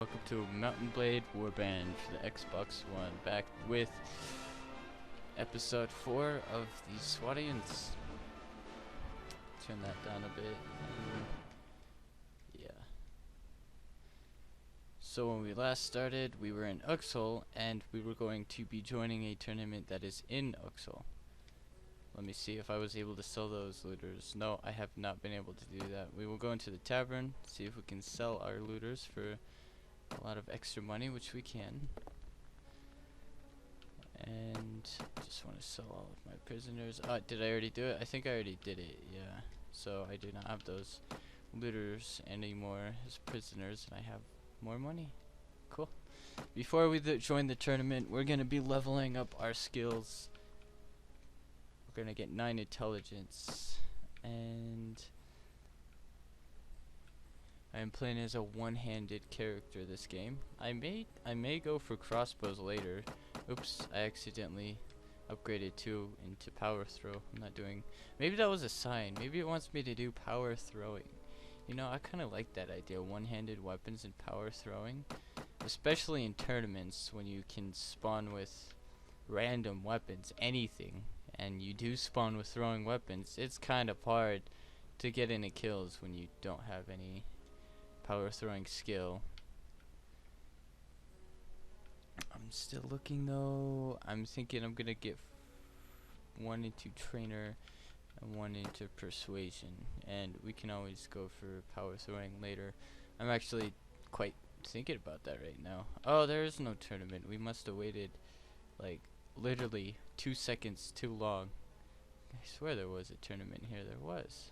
Welcome to Mountain Blade Warband for the Xbox One, back with episode 4 of the Swadians. Turn that down a bit. Yeah. So when we last started, we were in Uxkhol, and we were going to be joining a tournament that is in Uxkhol. Let me see if I was able to sell those looters. No, I have not been able to do that. We will go into the tavern, see if we can sell our looters for a lot of extra money, which we can. And just want to sell all of my prisoners. Did I already do it? I think I already did it, yeah. So I do not have those looters anymore as prisoners, and I have more money. Cool. Before we join the tournament, we're going to be leveling up our skills. We're going to get 9 intelligence, and I am playing as a one-handed character this game. I may go for crossbows later. Oops, I accidentally upgraded 2 into power throw. I'm not doing. Maybe that was a sign. Maybe it wants me to do power throwing. You know, I kind of like that idea, one-handed weapons and power throwing, especially in tournaments when you can spawn with random weapons, anything, and you do spawn with throwing weapons. It's kind of hard to get any kills when you don't have any power throwing skill. I'm still looking though. I'm thinking I'm gonna get 1 into trainer and 1 into persuasion, and we can always go for power throwing later. I'm actually quite thinking about that right now. Oh, there is no tournament. We must have waited like literally 2 seconds too long. I swear there was a tournament here. There was.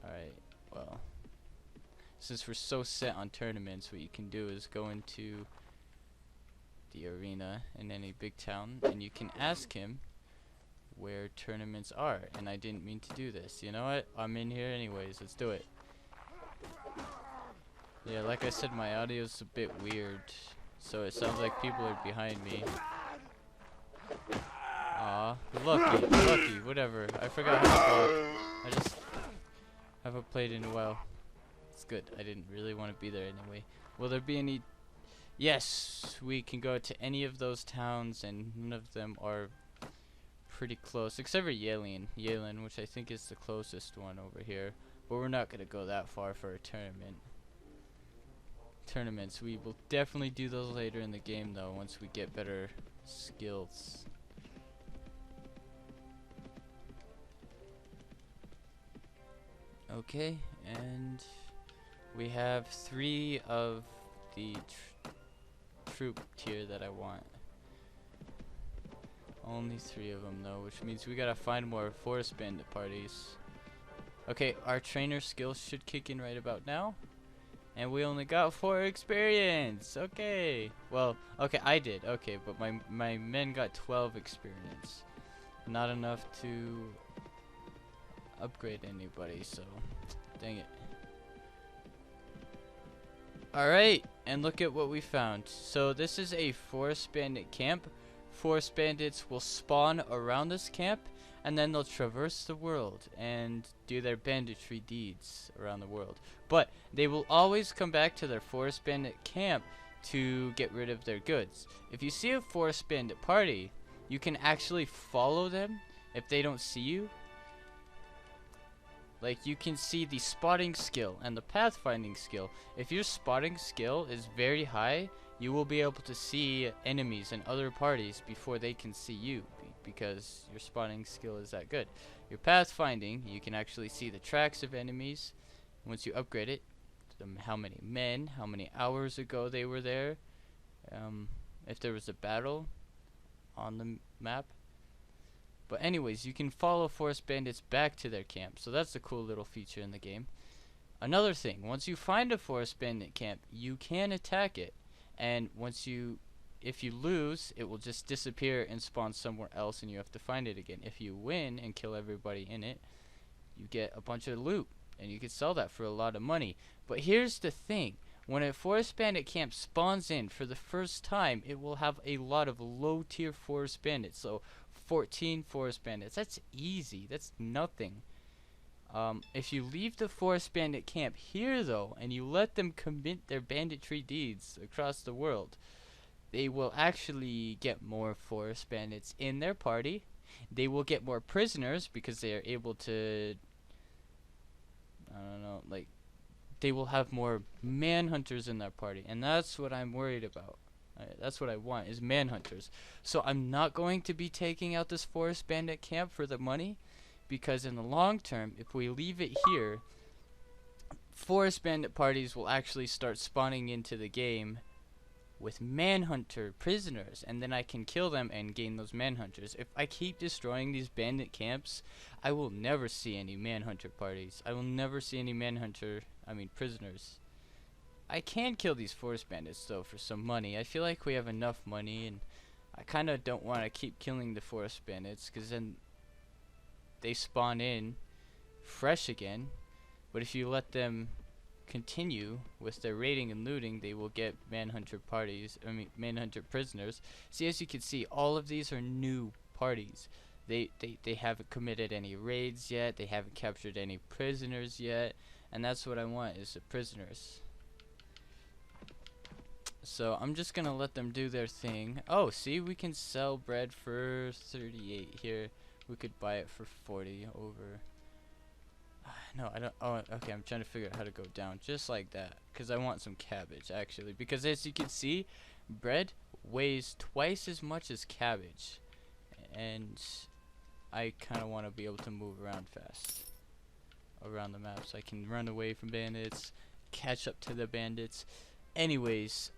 Alright, well, since we're so set on tournaments, what you can do is go into the arena in any big town, and you can ask him where tournaments are. And I didn't mean to do this. You know what? I'm in here anyways. Let's do it. Yeah, like I said, my audio's a bit weird, so it sounds like people are behind me. Aw, lucky, whatever. I forgot how to talk. I just haven't played in a while. It's good. I didn't really want to be there anyway. Will there be any? Yes, we can go to any of those towns, and none of them are pretty close, except for Yalen, which I think is the closest one over here. But we're not gonna go that far for a tournament. Tournaments, we will definitely do those later in the game, though, once we get better skills. Okay, and we have 3 of the troop tier that I want. Only 3 of them though, which means we gotta find more forest bandit parties. Okay, our trainer skills should kick in right about now, and we only got 4 experience. Okay, well, okay, I did. Okay, but my men got 12 experience. Not enough to upgrade anybody, so dang it. Alright, and look at what we found. So this is a forest bandit camp. Forest bandits will spawn around this camp, and then they'll traverse the world and do their banditry deeds around the world. But they will always come back to their forest bandit camp to get rid of their goods. If you see a forest bandit party, you can actually follow them if they don't see you. Like, you can see the spotting skill and the pathfinding skill. If your spotting skill is very high, you will be able to see enemies and other parties before they can see you, because your spotting skill is that good. Your pathfinding, you can actually see the tracks of enemies once you upgrade it. How many men, how many hours ago they were there, if there was a battle on the map. But anyways, you can follow forest bandits back to their camp, so that's a cool little feature in the game. Another thing, once you find a forest bandit camp, you can attack it, and if you lose, it will just disappear and spawn somewhere else, and you have to find it again. If you win and kill everybody in it, you get a bunch of loot, and you can sell that for a lot of money. But here's the thing, when a forest bandit camp spawns in for the first time, it will have a lot of low tier forest bandits. So 14 forest bandits, that's easy, that's nothing. If you leave the forest bandit camp here though, and you let them commit their banditry deeds across the world, they will actually get more forest bandits in their party. They will get more prisoners because they are able to, I don't know, like, they will have more manhunters in their party, and that's what I'm worried about. That's what I want, is manhunters. So I'm not going to be taking out this forest bandit camp for the money, because in the long term, if we leave it here, forest bandit parties will actually start spawning into the game with manhunter prisoners, and then I can kill them and gain those manhunters. If I keep destroying these bandit camps, I will never see any manhunter parties. I will never see any prisoners. I can kill these forest bandits though for some money. I feel like we have enough money, and I kind of don't want to keep killing the forest bandits, because then they spawn in fresh again. But if you let them continue with their raiding and looting, they will get manhunter prisoners. See, as you can see, all of these are new parties. They haven't committed any raids yet, they haven't captured any prisoners yet, and that's what I want, is the prisoners. So I'm just gonna let them do their thing. Oh, see, we can sell bread for 38 here. We could buy it for 40 over. No, I don't. Oh, okay, I'm trying to figure out how to go down just like that, because I want some cabbage actually, because as you can see, bread weighs twice as much as cabbage, and I kind of want to be able to move around fast around the map, so I can run away from bandits, catch up to the bandits. Anyways,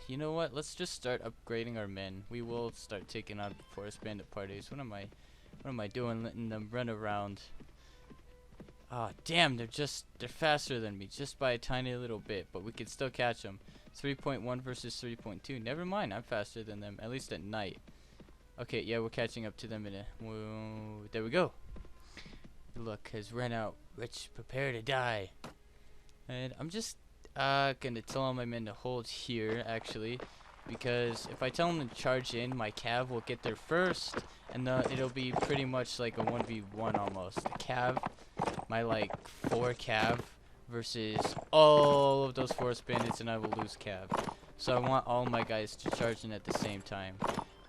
you know what, let's just start upgrading our men. We will start taking out forest bandit parties. What am I doing letting them run around? Ah, damn, they're faster than me, just by a tiny little bit, but we can still catch them. 3.1 versus 3.2. Never mind, I'm faster than them, at least at night. Okay, yeah, we're catching up to them in a... Whoa, there we go. The luck has run out. Rich, prepare to die. And I'm just gonna tell all my men to hold here, actually, because if I tell them to charge in, my cav will get there first, and it'll be pretty much like a 1v1 almost. The cav, my like 4 cav versus all of those forest bandits, and I will lose cav. So I want all my guys to charge in at the same time.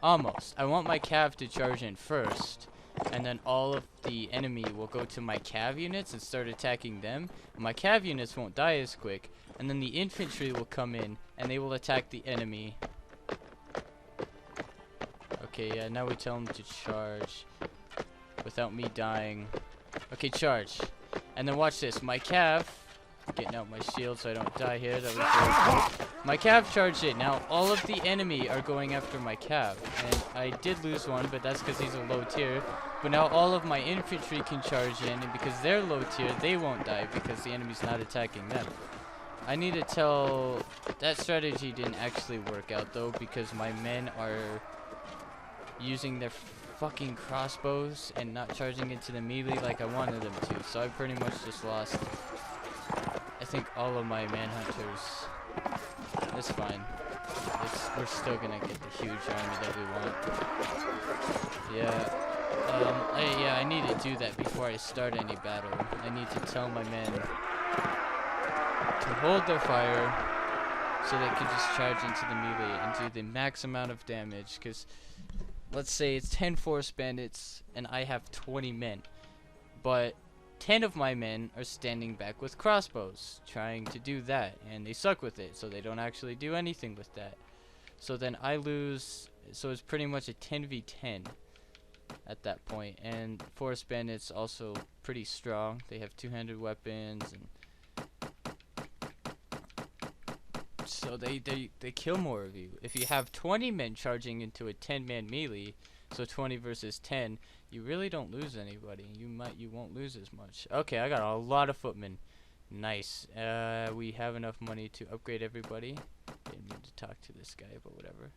Almost. I want my cav to charge in first, and then all of the enemy will go to my cav units and start attacking them. My cav units won't die as quick, and then the infantry will come in and they will attack the enemy. Okay, yeah, now we tell them to charge without me dying. Okay, charge. And then watch this. My cav, getting out my shield so I don't die here. That was very cool. My cav charged it. Now all of the enemy are going after my cav, and I did lose one, but that's because he's a low tier. But now all of my infantry can charge in, and because they're low tier, they won't die because the enemy's not attacking them. I need to tell... That strategy didn't actually work out though, because my men are using their fucking crossbows and not charging into the melee like I wanted them to. So I pretty much just lost, I think, all of my manhunters. It's fine. We're still gonna get the huge army that we want. Yeah. I need to do that before I start any battle. I need to tell my men to hold their fire so they can just charge into the melee and do the max amount of damage, because let's say it's 10 forest bandits and I have 20 men, but 10 of my men are standing back with crossbows trying to do that, and they suck with it, so they don't actually do anything with that. So then I lose, so it's pretty much a 10v10 at that point. And forest bandits also pretty strong. They have two-handed weapons, and so they kill more of you. If you have 20 men charging into a 10-man melee, so 20 versus 10, you really don't lose anybody. You won't lose as much. Okay, I got a lot of footmen. Nice. We have enough money to upgrade everybody. Didn't mean to talk to this guy, but whatever.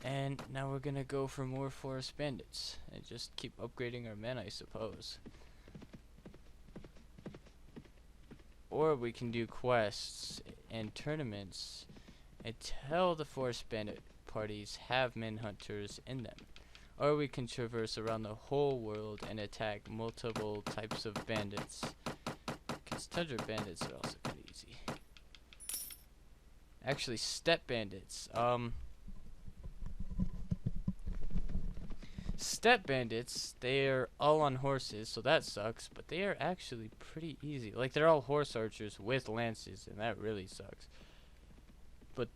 And now we're gonna go for more forest bandits and just keep upgrading our men, I suppose. Or we can do quests and tournaments until the forest bandit parties have men hunters in them. or we can traverse around the whole world and attack multiple types of bandits. Because tundra bandits are also kind of easy. Actually, steppe bandits. Steppe bandits, they're all on horses, so that sucks, but they are actually pretty easy. Like, they're all horse archers with lances, and that really sucks. But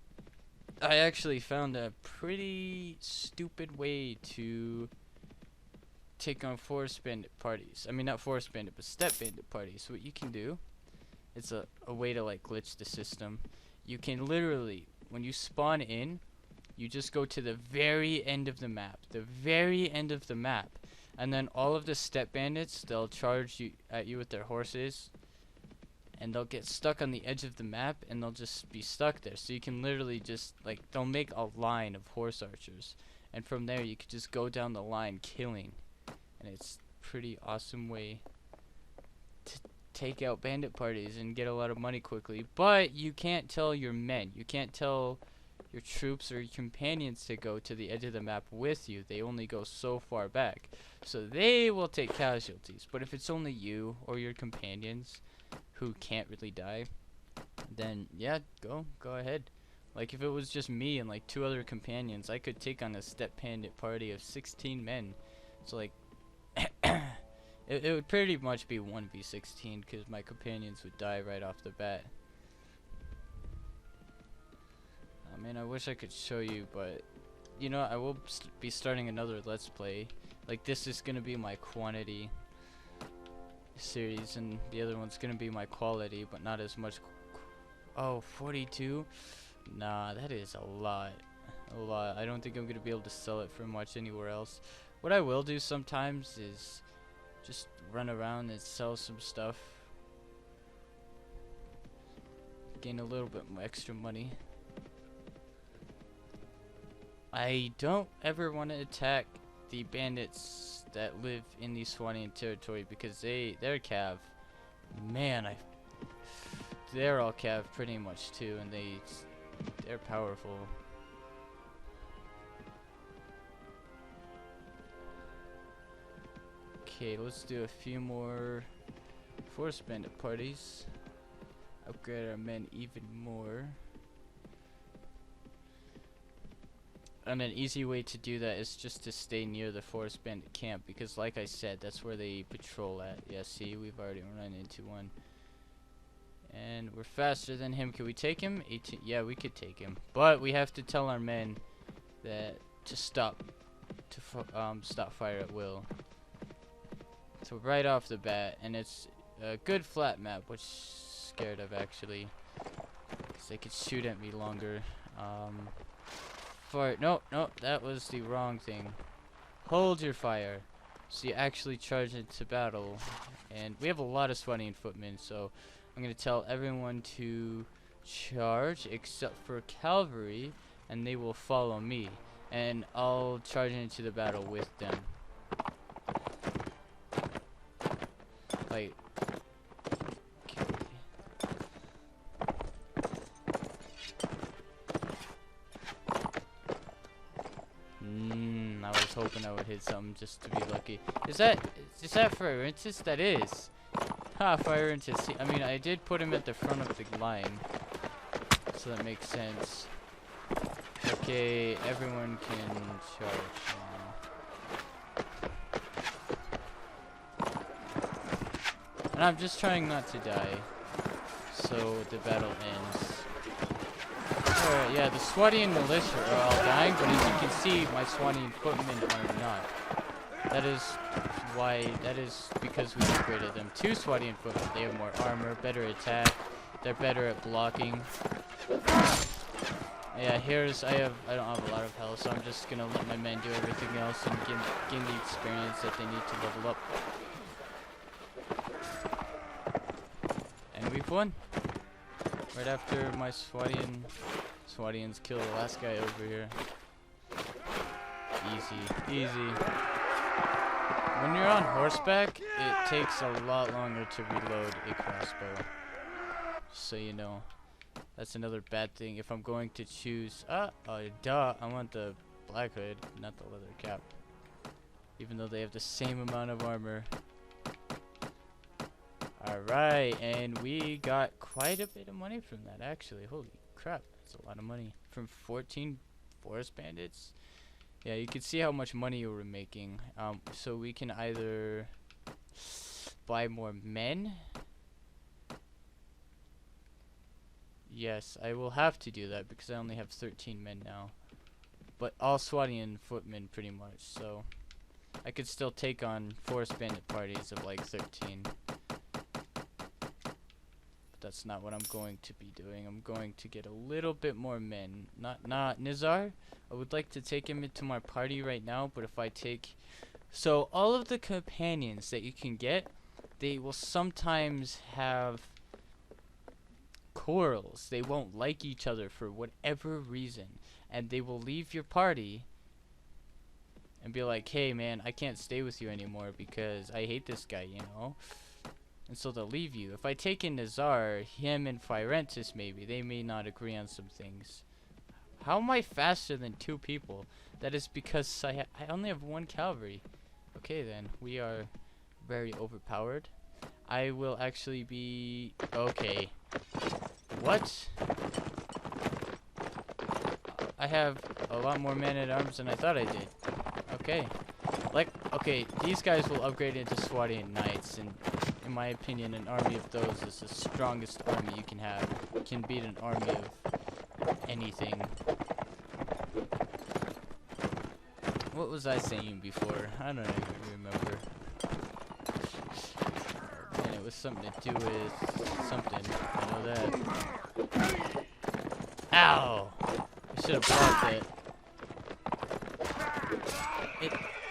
I actually found a pretty stupid way to take on forest bandit parties. I mean, not forest bandit, but steppe bandit parties. So what you can do, it's a way to, like, glitch the system. You can literally, when you spawn in, you just go to the very end of the map. The very end of the map. And then all of the steppe bandits, they'll charge at you with their horses. And they'll get stuck on the edge of the map, and they'll just be stuck there. So you can literally just, like, they'll make a line of horse archers. And from there, you can just go down the line killing. And it's a pretty awesome way to take out bandit parties and get a lot of money quickly. But you can't tell your men. You can't tell your troops or your companions to go to the edge of the map with you. They only go so far back. So they will take casualties. But if it's only you or your companions who can't really die, then yeah, go ahead. Like, if it was just me and like 2 other companions, I could take on a steppe bandit party of 16 men. So like it would pretty much be 1v16 because my companions would die right off the bat. I mean, I wish I could show you, but you know, I will be starting another Let's Play. Like, this is gonna be my quantity series, and the other one's gonna be my quality, but not as much. Oh, 42? Nah, that is a lot. A lot. I don't think I'm gonna be able to sell it for much anywhere else. What I will do sometimes is just run around and sell some stuff. Gain a little bit more extra money. I don't ever want to attack the bandits that live in the Swadian territory because they're cav. Man, they're all cav pretty much too, and they're powerful. Okay, let's do a few more forest bandit parties. Upgrade our men even more. And an easy way to do that is just to stay near the forest bandit camp, because like I said, that's where they patrol at. Yeah, see, we've already run into one. And we're faster than him. Can we take him? 18. Yeah, we could take him. But we have to tell our men that to stop fire at will. So right off the bat, and it's a good flat map, which I'm scared of actually, because they could shoot at me longer. Fire. No, that was the wrong thing. Hold your fire. So you actually charge into battle. And we have a lot of Swadian footmen, so I'm going to tell everyone to charge except for cavalry, and they will follow me. And I'll charge into the battle with them. Like, I was hoping I would hit something just to be lucky. Is that Fire Intis? That is. Ha, Fire Intis. I mean, I did put him at the front of the line, so that makes sense. Okay, everyone can charge now. And I'm just trying not to die, so the battle ends. Alright, yeah, the Swadian militia are all dying, but as you can see, my Swadian footmen are not. That is because we upgraded them. 2 Swadian footmen, they have more armor, better attack, they're better at blocking. Yeah, I don't have a lot of health, so I'm just gonna let my men do everything else and gain the experience that they need to level up. And we've won. Right after my Swadians kill the last guy over here. Easy. When you're on horseback, it takes a lot longer to reload a crossbow. So you know. That's another bad thing. If I'm going to choose... duh. I want the black hood, not the leather cap. even though they have the same amount of armor. Alright, and we got quite a bit of money from that, actually. Holy crap, that's a lot of money. From 14 forest bandits? Yeah, you can see how much money we were making. So we can either buy more men. Yes, I will have to do that because I only have 13 men now. But all Swadian footmen pretty much, so I could still take on forest bandit parties of like 13. That's not what I'm going to be doing. I'm going to get a little bit more men. Not Nizar. I would like to take him into my party right now, but if I take... So, all of the companions that you can get, they will sometimes have quarrels. They won't like each other for whatever reason. And they will leave your party and be like, hey man, I can't stay with you anymore because I hate this guy, you know? And so they'll leave you. If I take in Nazar, him and Firentis maybe, they may not agree on some things. How am I faster than 2 people? That is because I only have 1 cavalry. Okay then, we are very overpowered. I will actually be... Okay. What? I have a lot more men-at-arms than I thought I did. Okay. Like, okay, these guys will upgrade into Swadian Knights, and in my opinion, an army of those is the strongest army you can have. It can beat an army of anything. What was I saying before? I don't even remember. Man, it was something to do with something. I know that. Ow! I should have blocked it.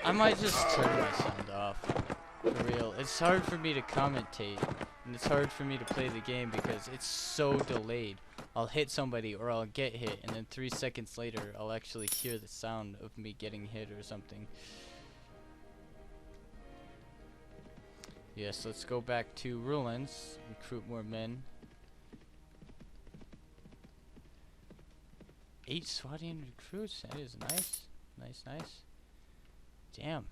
I might just turn my sound off. For real. It's hard for me to commentate. And it's hard for me to play the game because it's so delayed. I'll hit somebody or I'll get hit, and then 3 seconds later I'll actually hear the sound of me getting hit or something. Yes, let's go back to Ruins. Recruit more men. 8 Swadian recruits? That is nice. Nice. Damn.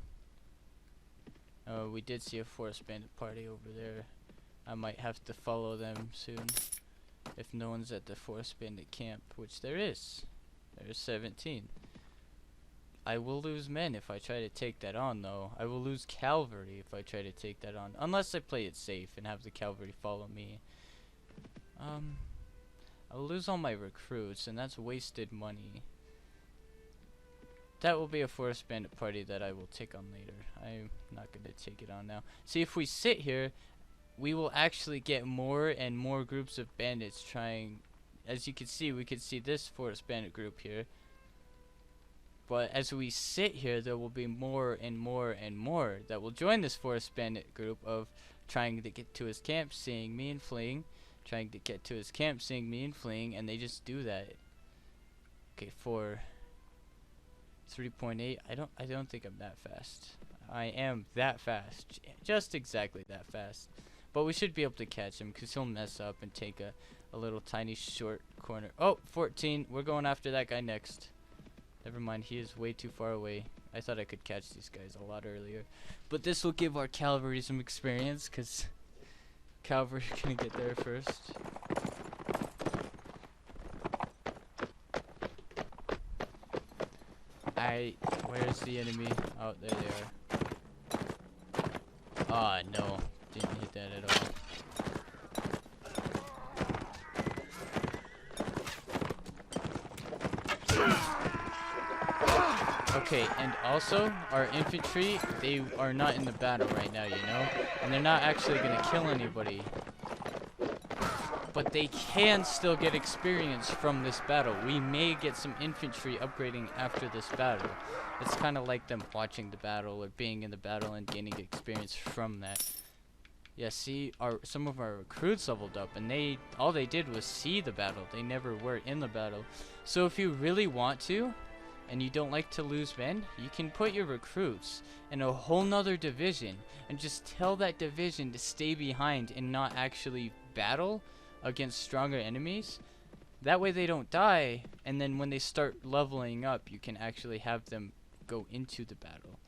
Oh, we did see a forest bandit party over there. I might have to follow them soon. If no one's at the forest bandit camp, which there is. There's 17. I will lose men if I try to take that on, though. I will lose cavalry if I try to take that on. Unless I play it safe and have the cavalry follow me. I will lose all my recruits, and that's wasted money. That will be a forest bandit party that I will take on later. I'm not going to take it on now. See, if we sit here, we will actually get more and more groups of bandits trying. As you can see, we can see this forest bandit group here. But as we sit here, there will be more and more and more that will join this forest bandit group of trying to get to his camp, seeing me and fleeing. Trying to get to his camp, seeing me and fleeing, and they just do that. Okay, for 3.8, I don't think I'm that fast. I am that fast, just exactly that fast. But we should be able to catch him because he'll mess up and take a little tiny short corner. Oh, 14. We're going after that guy next. Never mind, he is way too far away. I thought I could catch these guys a lot earlier. But this will give our cavalry some experience because cavalry are gonna get there first. Where's the enemy? Oh, there they are. Ah, no. Didn't hit that at all. Okay, and also, our infantry, they are not in the battle right now, you know? And they're not actually gonna kill anybody. But they can still get experience from this battle. We may get some infantry upgrading after this battle. It's kind of like them watching the battle or being in the battle and gaining experience from that. Yeah, see, some of our recruits leveled up, and all they did was see the battle. They never were in the battle. So if you really want to, and you don't like to lose men, you can put your recruits in a whole nother division and just tell that division to stay behind and not actually battle against stronger enemies. That way they don't die, and then when they start leveling up, you can actually have them go into the battle.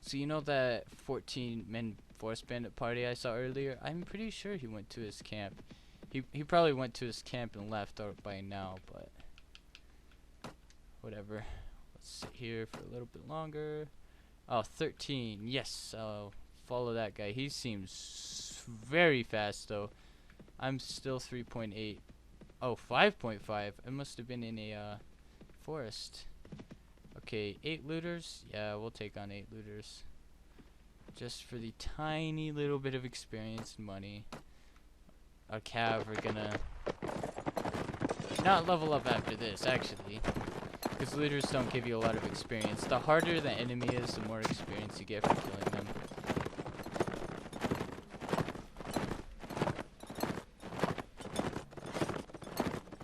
So you know that 14-man forest bandit party I saw earlier? I'm pretty sure he went to his camp. He probably went to his camp and left out by now, but whatever. Let's sit here for a little bit longer. Oh, 13. Yes, I'll follow that guy. He seems very fast though. I'm still 3.8. Oh, 5.5. It must have been in a forest. Okay, 8 looters. Yeah, we'll take on 8 looters. Just for the tiny little bit of experience and money. Our cav are gonna not level up after this, actually. Because looters don't give you a lot of experience. The harder the enemy is, the more experience you get for killing them.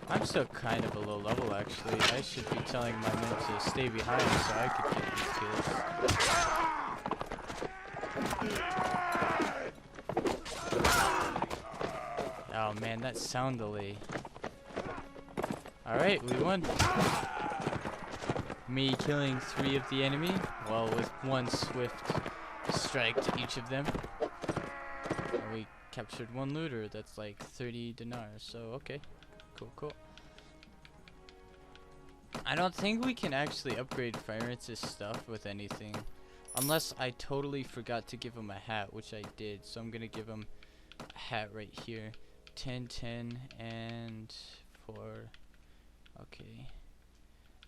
I'm still kind of a low level, actually. I should be telling my men to stay behind so I could get these kills. Oh man, that sound delay. Alright, we won. Me killing 3 of the enemy, well, with 1 swift strike to each of them. And we captured 1 looter, that's like 30 dinars, so okay. Cool. I don't think we can actually upgrade Firence's stuff with anything. Unless I totally forgot to give him a hat, which I did. So I'm gonna give him a hat right here. 10, 10, and 4. Okay.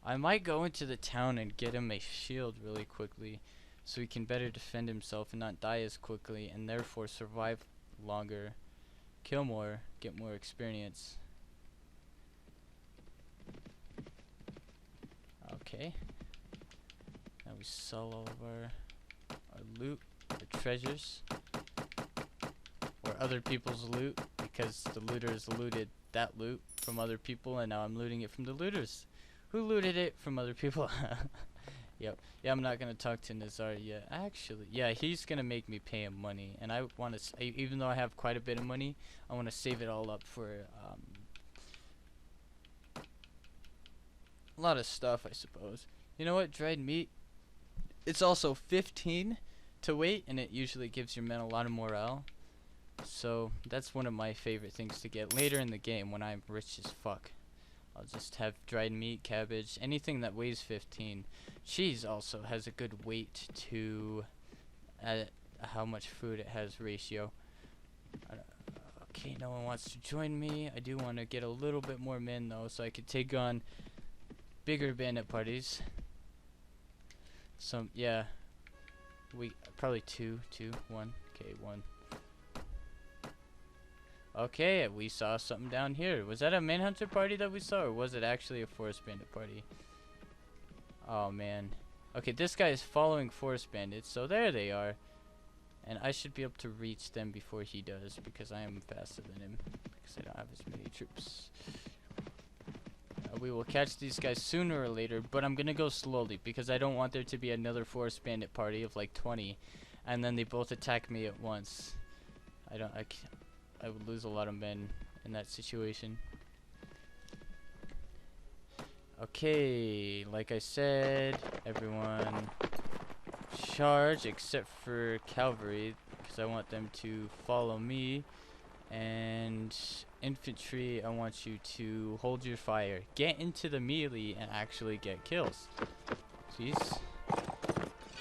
I might go into the town and get him a shield really quickly, so he can better defend himself and not die as quickly, and therefore survive longer, kill more, get more experience. Okay. Now we sell all of our loot, our treasures, or other people's loot, because the looters looted that loot from other people, and now I'm looting it from the looters, who looted it from other people. Yep. Yeah, I'm not gonna talk to Nazar yet. Actually, yeah, he's gonna make me pay him money, and I want to, even though I have quite a bit of money, I want to save it all up for a lot of stuff, I suppose. You know what? Dried meat. It's also 15 to wait, and it usually gives your men a lot of morale. So that's one of my favorite things to get later in the game when I'm rich as fuck. I'll just have dried meat, cabbage, anything that weighs 15. Cheese also has a good weight to how much food it has ratio. Okay, no one wants to join me. I do want to get a little bit more men though, so I could take on bigger bandit parties. Some, yeah. We probably 2, 1. Okay, 1. Okay, we saw something down here. Was that a manhunter party that we saw, or was it actually a forest bandit party? Oh man. Okay, this guy is following forest bandits, so there they are. And I should be able to reach them before he does, because I am faster than him, because I don't have as many troops. We will catch these guys sooner or later, but I'm gonna go slowly, because I don't want there to be another forest bandit party of like 20, and then they both attack me at once. I would lose a lot of men in that situation. Okay, like I said, everyone charge except for cavalry, because I want them to follow me. And infantry, I want you to hold your fire. Get into the melee and actually get kills. Jeez.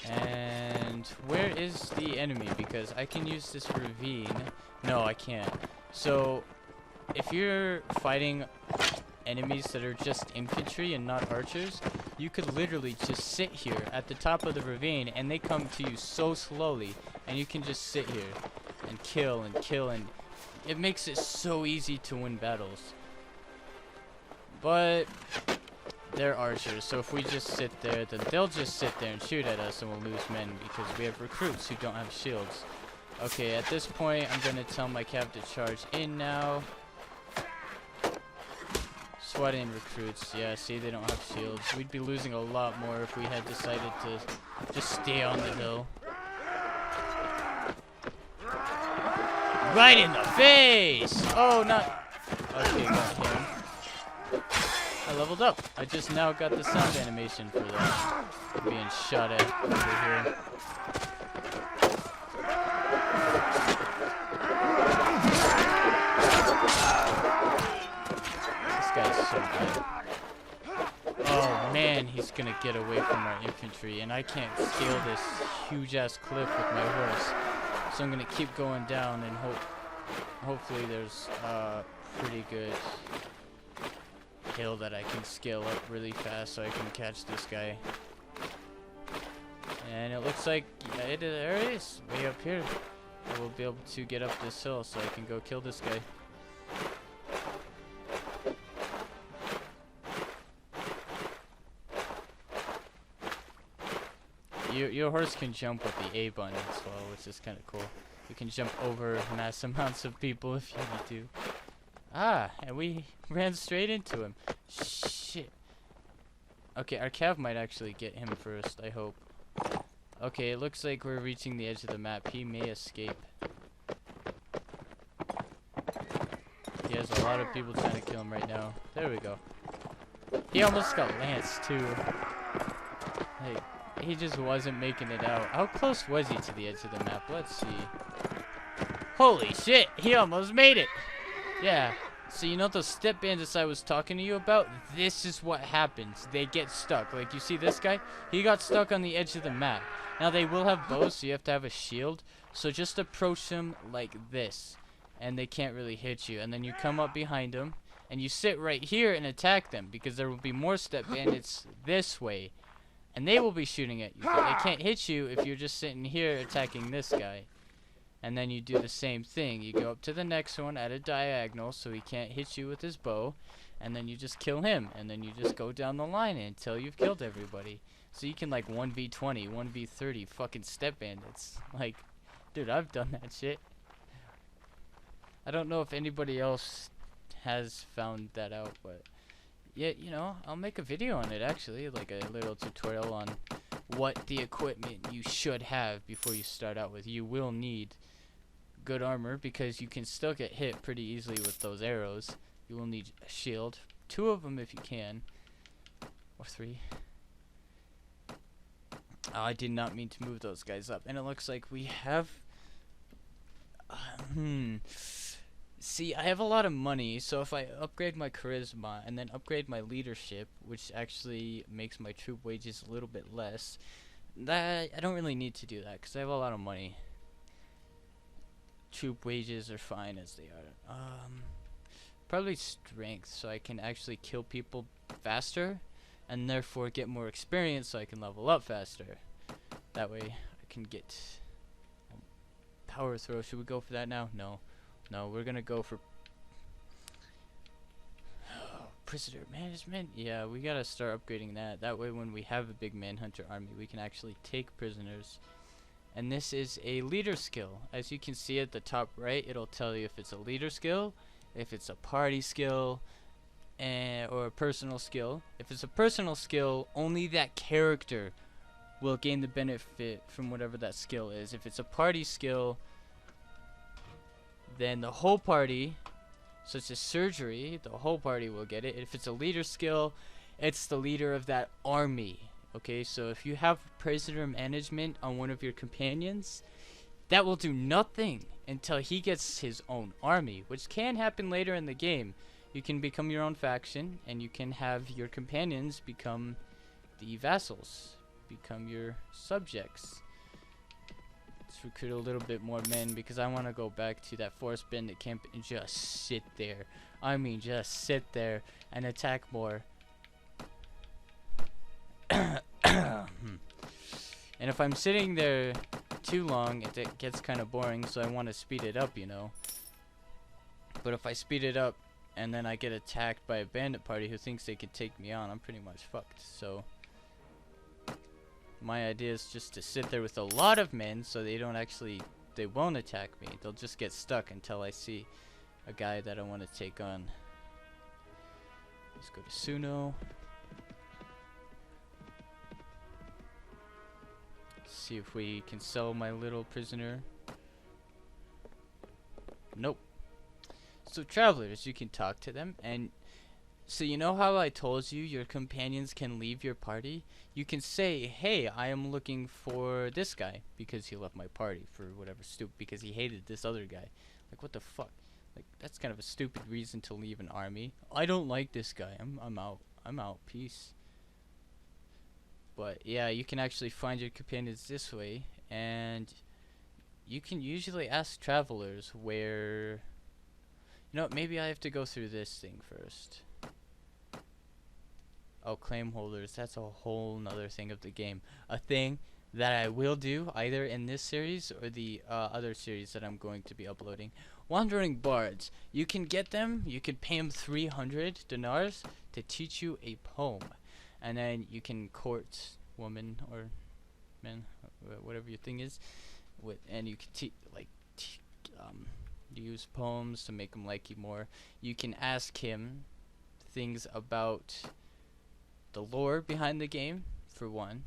And where is the enemy? Because I can use this ravine. No, I can't. So, if you're fighting enemies that are just infantry and not archers, you could literally just sit here at the top of the ravine and they come to you so slowly, and you can just sit here and kill and kill, and it makes it so easy to win battles. But they're archers, so if we just sit there, then they'll just sit there and shoot at us and we'll lose men because we have recruits who don't have shields. Okay, at this point, I'm gonna tell my cav to charge in now. Swadian recruits, yeah, see, they don't have shields. We'd be losing a lot more if we had decided to just stay on the hill. Right in the face! Oh, not... Okay, got him. I leveled up. I just now got the sound animation for that. Being shot at over here. This guy's so good. Oh man, he's gonna get away from our infantry, and I can't scale this huge ass cliff with my horse. So I'm gonna keep going down and hopefully there's a pretty good hill that I can scale up really fast so I can catch this guy. And it looks like, yeah, there it is, way up here. I will be able to get up this hill so I can go kill this guy. Your horse can jump with the A button as well, which is kind of cool. You can jump over mass amounts of people if you need to. Ah, and we ran straight into him. Shit. Okay, our cav might actually get him first, I hope. Okay, it looks like we're reaching the edge of the map. He may escape. He has a lot of people trying to kill him right now. There we go. He almost got lanced too. Like, he just wasn't making it out. How close was he to the edge of the map? Let's see. Holy shit, he almost made it. Yeah. So you know those step bandits I was talking to you about? This is what happens. They get stuck. Like, you see this guy? He got stuck on the edge of the map. Now, they will have bows, so you have to have a shield. So just approach them like this. And they can't really hit you. And then you come up behind them. And you sit right here and attack them. Because there will be more step bandits this way. And they will be shooting at you. But they can't hit you if you're just sitting here attacking this guy. And then you do the same thing. You go up to the next one at a diagonal so he can't hit you with his bow. And then you just kill him. And then you just go down the line until you've killed everybody. So you can like 1v20, 1v30 fucking step bandits. Like, dude, I've done that shit. I don't know if anybody else has found that out, but yeah, you know, I'll make a video on it actually, like a little tutorial on what the equipment you should have before you start out with. You will need good armor because you can still get hit pretty easily with those arrows. You will need a shield, 2 of them if you can, or 3. Oh, I did not mean to move those guys up, and it looks like we have see, I have a lot of money, so if I upgrade my charisma and then upgrade my leadership, which actually makes my troop wages a little bit less, that I don't really need to do that because I have a lot of money. Troop wages are fine as they are. Probably strength, so I can actually kill people faster and therefore get more experience so I can level up faster. That way I can get power throw. Should we go for that now? No. No, we're gonna go for prisoner management. Yeah, we gotta start upgrading that. That way when we have a big manhunter army, we can actually take prisoners. And this is a leader skill. As you can see at the top right, it'll tell you if it's a leader skill, if it's a party skill, or a personal skill. If it's a personal skill, only that character will gain the benefit from whatever that skill is. If it's a party skill, then the whole party, such as surgery, the whole party will get it. If it's a leader skill, it's the leader of that army. Okay, so if you have prisoner management on one of your companions, that will do nothing until he gets his own army, which can happen later in the game. You can become your own faction, and you can have your companions become the vassals, become your subjects. Let's recruit a little bit more men because I want to go back to that forest bandit camp and just sit there. I mean, just sit there and attack more. And if I'm sitting there too long, it gets kind of boring, so I want to speed it up, you know. But if I speed it up and then I get attacked by a bandit party who thinks they could take me on, I'm pretty much fucked. So my idea is just to sit there with a lot of men so they won't attack me. They'll just get stuck until I see a guy that I want to take on. Let's go to Suno. See if we can sell my little prisoner. Nope. So travelers, you can talk to them, and So you know how I told you your companions can leave your party? You can say, hey, I am looking for this guy because he left my party for whatever stupid, because he hated this other guy. Like, what the fuck? Like, that's kind of a stupid reason to leave an army. I don't like this guy. I'm out. I'm out. Peace. But yeah, you can actually find your companions this way, and you can usually ask travelers where. You know what, maybe I have to go through this thing first. Oh, claim holders, that's a whole nother thing of the game. A thing that I will do either in this series or the other series that I'm going to be uploading. Wandering bards, you can get them, you can pay them 300 dinars to teach you a poem. And then you can court woman or men, whatever your thing is, and you can use poems to make him like you more. You can ask him things about the lore behind the game, for one.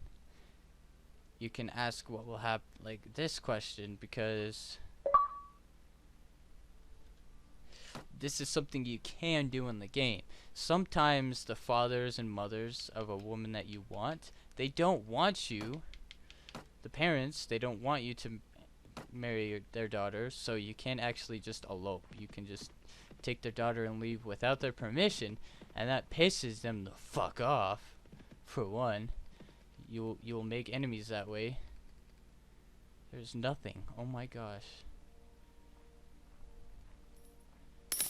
You can ask what will happen, like this question, because this is something you can do in the game. Sometimes the fathers and mothers of a woman that you want, they don't want you, the parents, they don't want you to marry their daughter, so you can't actually just elope. You can just take their daughter and leave without their permission, and that pisses them the fuck off. For one, you'll make enemies that way. There's nothing. Oh my gosh.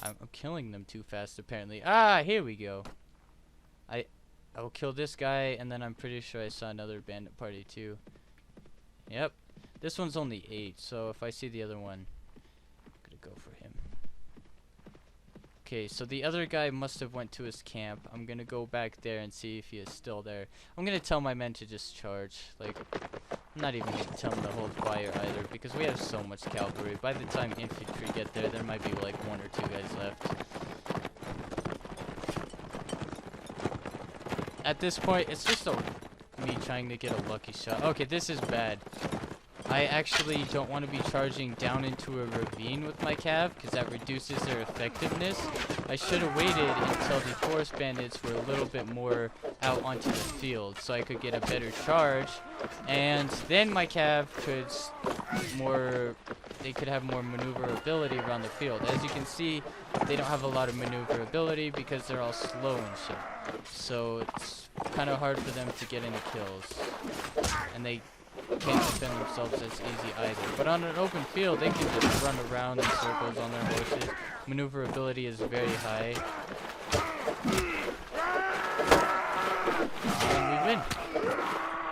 I'm killing them too fast apparently. Ah, here we go. I will kill this guy, and then I'm pretty sure I saw another bandit party too. Yep. This one's only 8, so if I see the other one, I'm gonna go for him. Okay, so the other guy must have went to his camp. I'm gonna go back there and see if he is still there. I'm gonna tell my men to just charge. Like, I'm not even gonna tell them to hold fire either, because we have so much cavalry. By the time infantry get there, there might be like 1 or 2 guys left. At this point, it's just me trying to get a lucky shot. Okay, this is bad. I actually don't want to be charging down into a ravine with my cav, because that reduces their effectiveness. I should have waited until the forest bandits were a little bit more out onto the field, so I could get a better charge, and then my cav could they could have more maneuverability around the field. As you can see, they don't have a lot of maneuverability because they're all slow and shit. So it's kind of hard for them to get any kills, and they can't defend themselves as easy either. But on an open field, they can just run around in circles on their horses. Maneuverability is very high. And we win.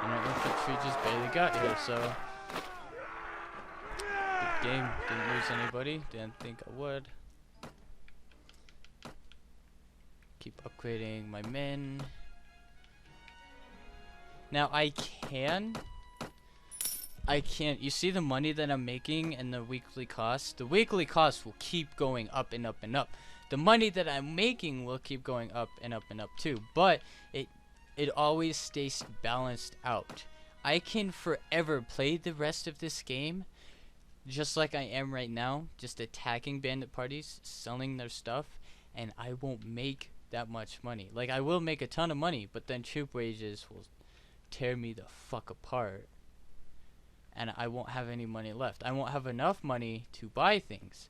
And our infantry just barely got here, so good game. Didn't lose anybody. Didn't think I would. Keep upgrading my men. Now I can't. You see the money that I'm making and the weekly costs? The weekly costs will keep going up and up and up. The money that I'm making will keep going up and up and up too. But it always stays balanced out. I can forever play the rest of this game just like I am right now, just attacking bandit parties, selling their stuff, and I won't make that much money. Like, I will make a ton of money, but then troop wages will tear me the fuck apart, and I won't have any money left. I won't have enough money to buy things.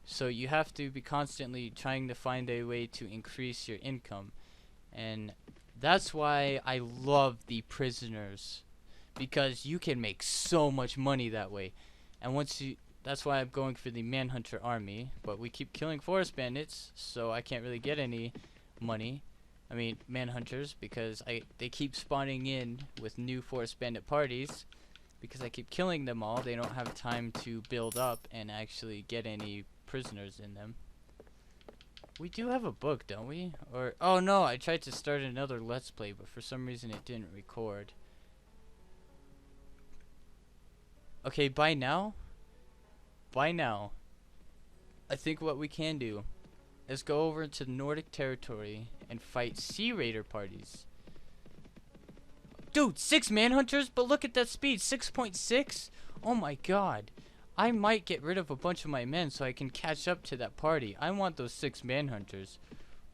So you have to be constantly trying to find a way to increase your income, and that's why I love the prisoners, because you can make so much money that way. And that's why I'm going for the manhunter army, but we keep killing forest bandits, so I can't really get any money. I mean, manhunters, because they keep spawning in with new forest bandit parties, because I keep killing them all. They don't have time to build up and actually get any prisoners in them. We do have a book, don't we? Or, oh no, I tried to start another Let's Play, but for some reason it didn't record. Okay, by now, I think what we can do is go over to the Nordic territory and fight Sea Raider parties. Dude, 6 manhunters, but look at that speed, 6.6? Oh my god. I might get rid of a bunch of my men so I can catch up to that party. I want those 6 manhunters.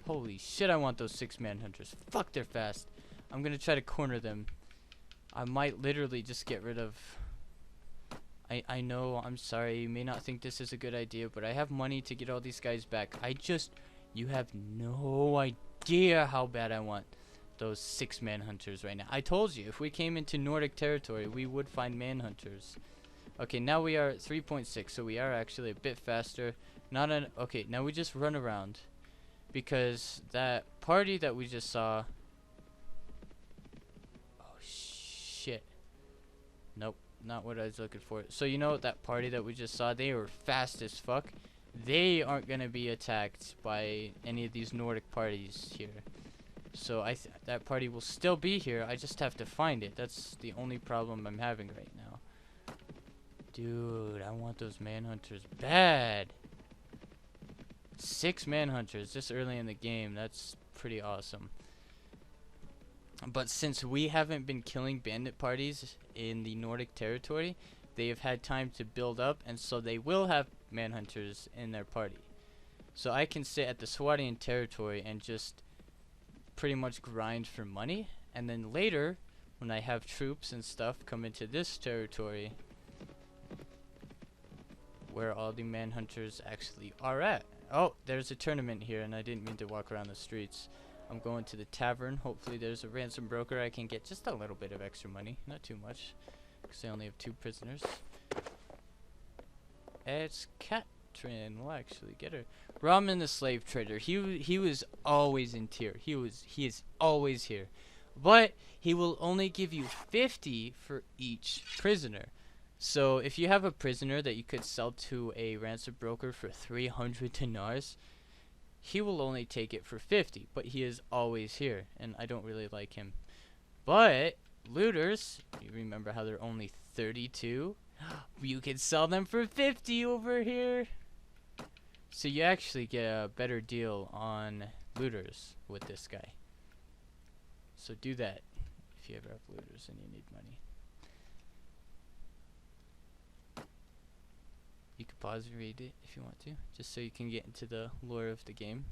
Holy shit, I want those 6 manhunters. Fuck, they're fast. I'm gonna try to corner them. I might literally just get rid of... I know, I'm sorry, you may not think this is a good idea, but I have money to get all these guys back. You have no idea how bad I want those 6 manhunters right now. I told you, if we came into Nordic territory, we would find manhunters. Okay, now we are at 3.6, so we are actually a bit faster. Okay, now we just run around. Because that party that we just saw... Oh, shit. Nope. Not what I was looking for. So you know that party that we just saw, they were fast as fuck. They aren't gonna be attacked by any of these Nordic parties here. So that party will still be here. I just have to find it. That's the only problem I'm having right now. Dude, I want those manhunters bad. 6 manhunters this early in the game. That's pretty awesome. But since we haven't been killing bandit parties in the Nordic territory, they have had time to build up, and so they will have manhunters in their party. So I can sit at the Swadian territory and just pretty much grind for money, and then later, when I have troops and stuff come into this territory, where all the manhunters actually are at. Oh, there's a tournament here, and I didn't mean to walk around the streets. I'm going to the tavern. Hopefully there's a ransom broker. I can get just a little bit of extra money. Not too much, because I only have 2 prisoners. It's Katrin. We'll actually get her. Ramen the slave trader. He was always in tier. He is always here. But he will only give you 50 for each prisoner. So if you have a prisoner that you could sell to a ransom broker for 300 dinars, he will only take it for 50, but he is always here, and I don't really like him. But looters, you remember how they're only 32? You can sell them for 50 over here. So you actually get a better deal on looters with this guy. So do that if you ever have looters and you need money. You can pause and read it if you want to, just so you can get into the lore of the game.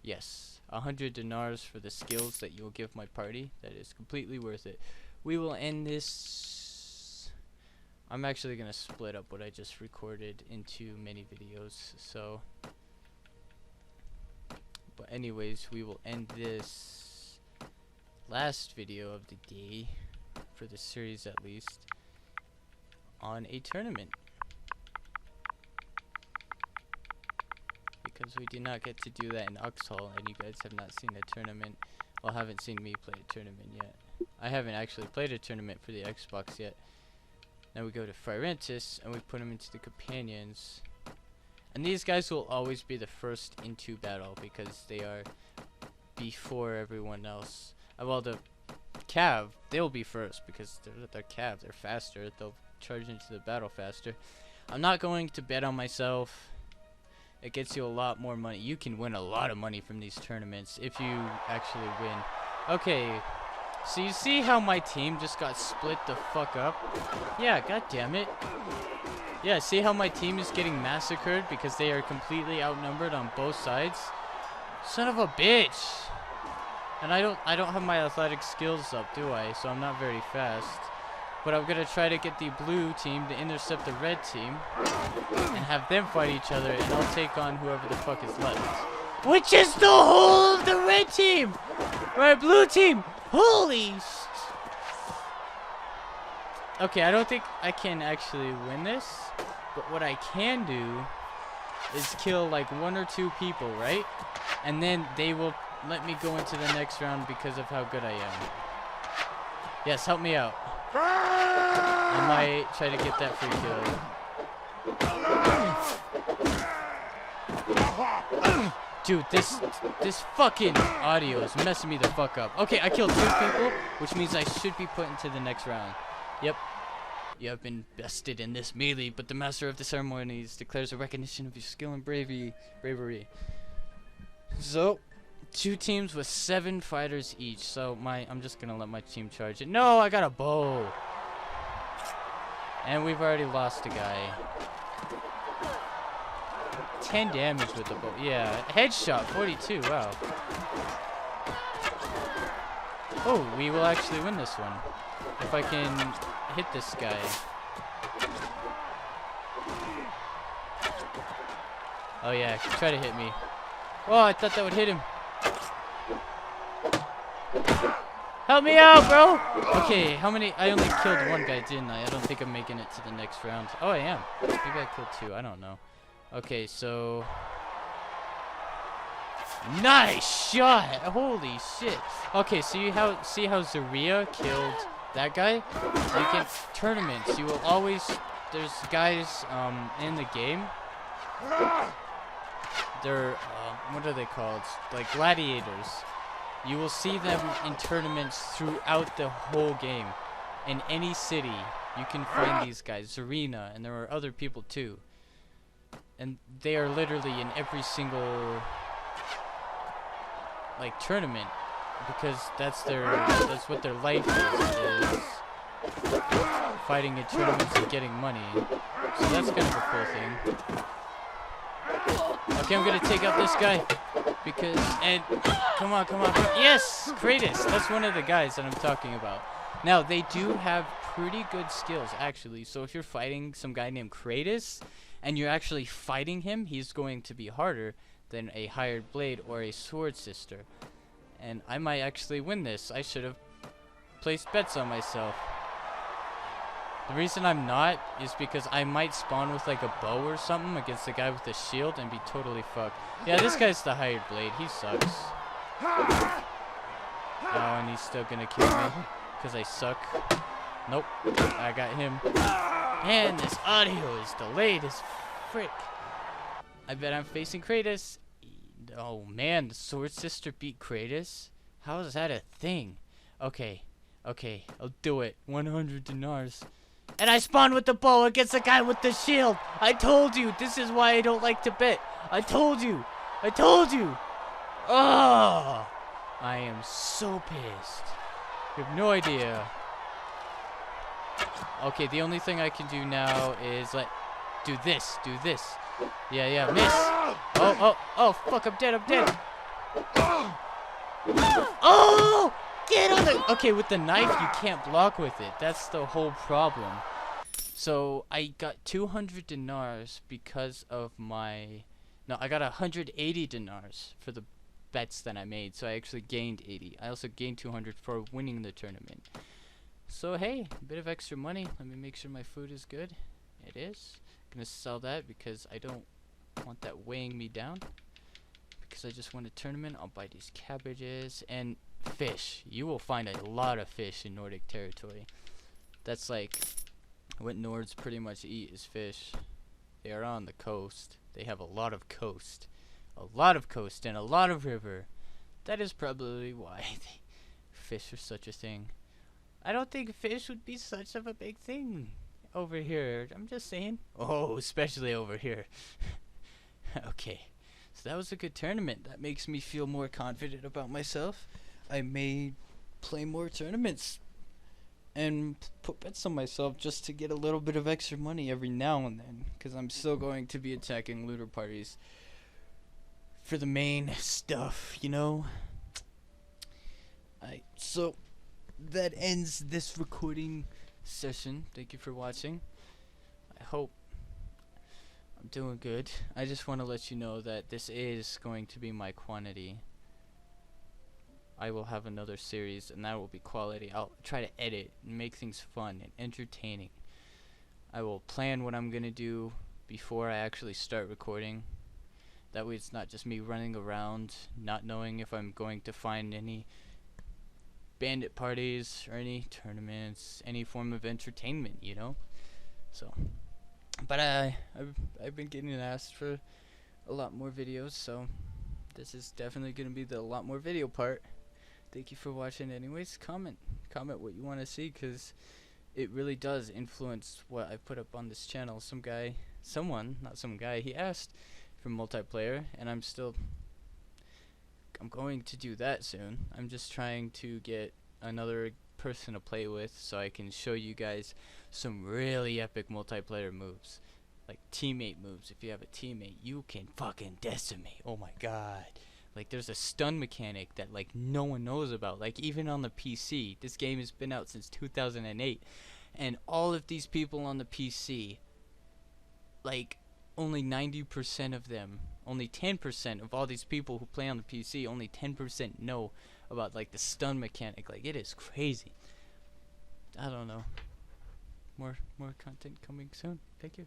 Yes, 100 dinars for the skills that you'll give my party. That is completely worth it. We will end this. I'm actually going to split up what I just recorded into many videos, so... But anyways, we will end this last video of the day, for the series at least, on a tournament. Because we did not get to do that in Uxhall, and you guys have not seen a tournament, well, haven't seen me play a tournament yet. I haven't actually played a tournament for the Xbox yet. Now we go to Firentis, and we put them into the companions. And these guys will always be the first into battle because they are before everyone else. Well, the Cav, they'll be first because they're Cav. They're faster. They'll charge into the battle faster. I'm not going to bet on myself. It gets you a lot more money. You can win a lot of money from these tournaments if you actually win. Okay, so you see how my team just got split the fuck up? Yeah, god damn it. Yeah, see how my team is getting massacred because they are completely outnumbered on both sides? Son of a bitch! And I don't have my athletic skills up, do I? So I'm not very fast. But I'm gonna try to get the blue team to intercept the red team and have them fight each other, and I'll take on whoever the fuck is left. Which is the whole of the red team! Right, blue team! Holy Okay, I don't think I can actually win this, but what I can do is kill like 1 or 2 people, right? And then they will let me go into the next round because of how good I am. Yes, help me out. I might try to get that free kill. Dude, this fucking audio is messing me the fuck up. Okay, I killed 2 people, which means I should be put into the next round. Yep. You have been bested in this melee, but the master of the ceremonies declares a recognition of your skill and bravery. So, 2 teams with 7 fighters each. So I'm just gonna let my team charge it. No, I got a bow. And we've already lost a guy. 10 damage with the bow. Yeah, headshot 42. Wow. Oh, we will actually win this one if I can hit this guy. Oh yeah, try to hit me. Oh, I thought that would hit him. Help me out, bro! Okay, how many? I only killed 1 guy, didn't I? I don't think I'm making it to the next round. Oh, I am. Maybe I killed 2. I don't know. Okay, so... Nice shot! Holy shit. Okay, so see how Zaria killed that guy? You can... Tournaments, you will always... There's guys in the game. They're... what are they called? Like gladiators. You will see them in tournaments throughout the whole game. In any city, you can find these guys. Zarina, and there are other people too. And they are literally in every single like tournament because that's what their life is fighting in tournaments and getting money. So that's kind of a cool thing. Okay, I'm gonna take out this guy because come on. Yes, Kratos. That's one of the guys that I'm talking about. Now they do have pretty good skills actually. So if you're fighting some guy named Kratos and you're actually fighting him, he's going to be harder than a hired blade or a sword sister. And I might actually win this. I should have placed bets on myself. The reason I'm not is because I might spawn with like a bow or something against the guy with the shield and be totally fucked. Yeah, this guy's the hired blade. He sucks. Oh, and he's still gonna kill me because I suck. Nope, I got him. Man, this audio is delayed as frick. I bet I'm facing Kratos. Oh man, the sword sister beat Kratos? How is that a thing? Okay, I'll do it. 100 dinars. And I spawned with the bow against the guy with the shield. I told you. This is why I don't like to bet. I told you. Oh, I am so pissed. You have no idea. Okay, the only thing I can do now is like do this. Yeah, miss. Oh, fuck, I'm dead. Oh! Get on it! Okay, with the knife, you can't block with it. That's the whole problem. So, I got 200 dinars because of my... No, I got 180 dinars for the bets that I made. So, I actually gained 80. I also gained 200 for winning the tournament. So, hey, a bit of extra money. Let me make sure my food is good. It is. I'm gonna sell that because I don't want that weighing me down. Because I just won a tournament. I'll buy these cabbages and... fish. You will find a lot of fish in Nordic territory. That's like what Nords pretty much eat is fish. They are on the coast. They have a lot of coast. And a lot of river. That is probably why fish are such a thing. I don't think fish would be such of a big thing over here. I'm just saying. Oh, especially over here. Okay. So that was a good tournament. That makes me feel more confident about myself. I may play more tournaments and put bets on myself just to get a little bit of extra money every now and then, because I'm still going to be attacking looter parties for the main stuff, you know. So that ends this recording session. Thank you for watching. I hope I'm doing good. I just want to let you know that this is going to be my quantity. I will have another series, and that will be quality. I'll try to edit and make things fun and entertaining. I will plan what I'm going to do before I actually start recording. That way it's not just me running around, not knowing if I'm going to find any bandit parties or any tournaments, any form of entertainment, you know? So, but I've been getting asked for a lot more videos, so this is definitely going to be the lot more video part. Thank you for watching anyways. Comment what you want to see, because it really does influence what I put up on this channel. He asked for multiplayer, and I'm still I'm going to do that soon. I'm just trying to get another person to play with so I can show you guys some really epic multiplayer moves. Like teammate moves. If you have a teammate, you can fucking decimate. Oh my god. Like there's a stun mechanic that like no one knows about. Like even on the PC. This game has been out since 2008. And all of these people on the PC, like only 90% of them, only 10% of all these people who play on the PC, only 10% know about like the stun mechanic. Like it is crazy. I don't know. More content coming soon. Thank you.